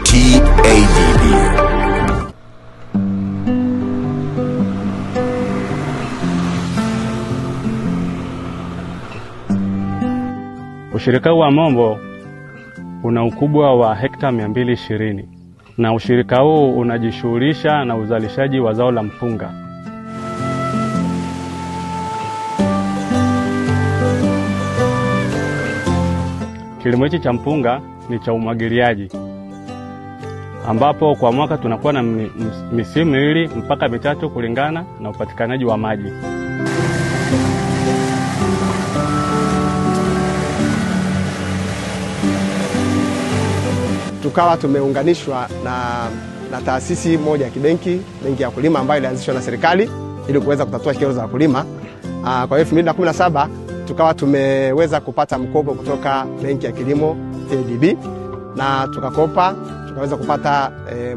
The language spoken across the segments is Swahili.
TADB. Ushirika wa Mombo una ukubwa wa hekta 220 na ushirika huu unajishughulisha na uzalishaji wa zao la mpunga. Kilimo hichi cha mpunga ni cha umwagiliaji, ambapo kwa mwaka tunakuwa na misimu miwili mpaka mitatu kulingana na upatikanaji wa maji. Tukawa tumeunganishwa na taasisi moja ya kibenki, benki ya kulima ambayo ilianzishwa na serikali ili kuweza kutatua kero za wakulima. Kwa 2017 tukawa tumeweza kupata mkopo kutoka benki ya kilimo TADB, na tukakopa, tukaweza kupata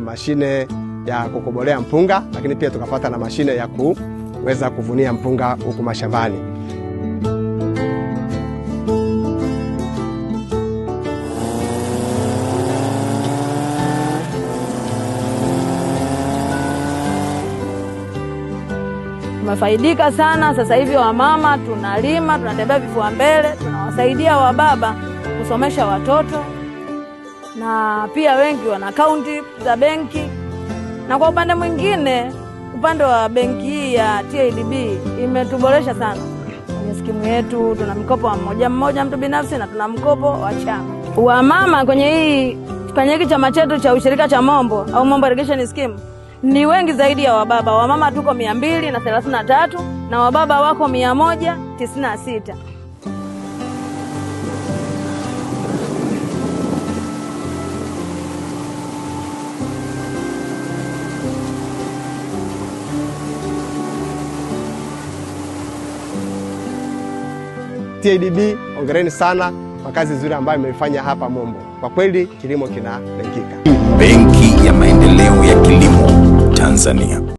mashine ya kukobolea mpunga, lakini pia tukapata na mashine ya kuweza kuvunia mpunga huku mashambani. Tumefaidika sana. Sasa hivi wamama tunalima, tunatembea vifua mbele, tunawasaidia wababa kusomesha watoto, na pia wengi wana akaunti za benki. Na kwa upande mwingine, upande wa benki hii ya TADB imetuboresha sana kwenye skimu yetu. Tuna mkopo wa mmoja mtu binafsi, na tuna mkopo wa chama. Wamama kwenye hiki chama chetu cha ushirika cha Mombo au Mombo Irrigation Scheme ni wengi zaidi ya wababa. Wamama tuko 233 na wababa wako 196. TADB, hongereni sana kwa kazi nzuri ambayo imeifanya hapa Mombo. Kwa kweli kilimo kinalengika. Benki ya Maendeleo ya Kilimo Tanzania.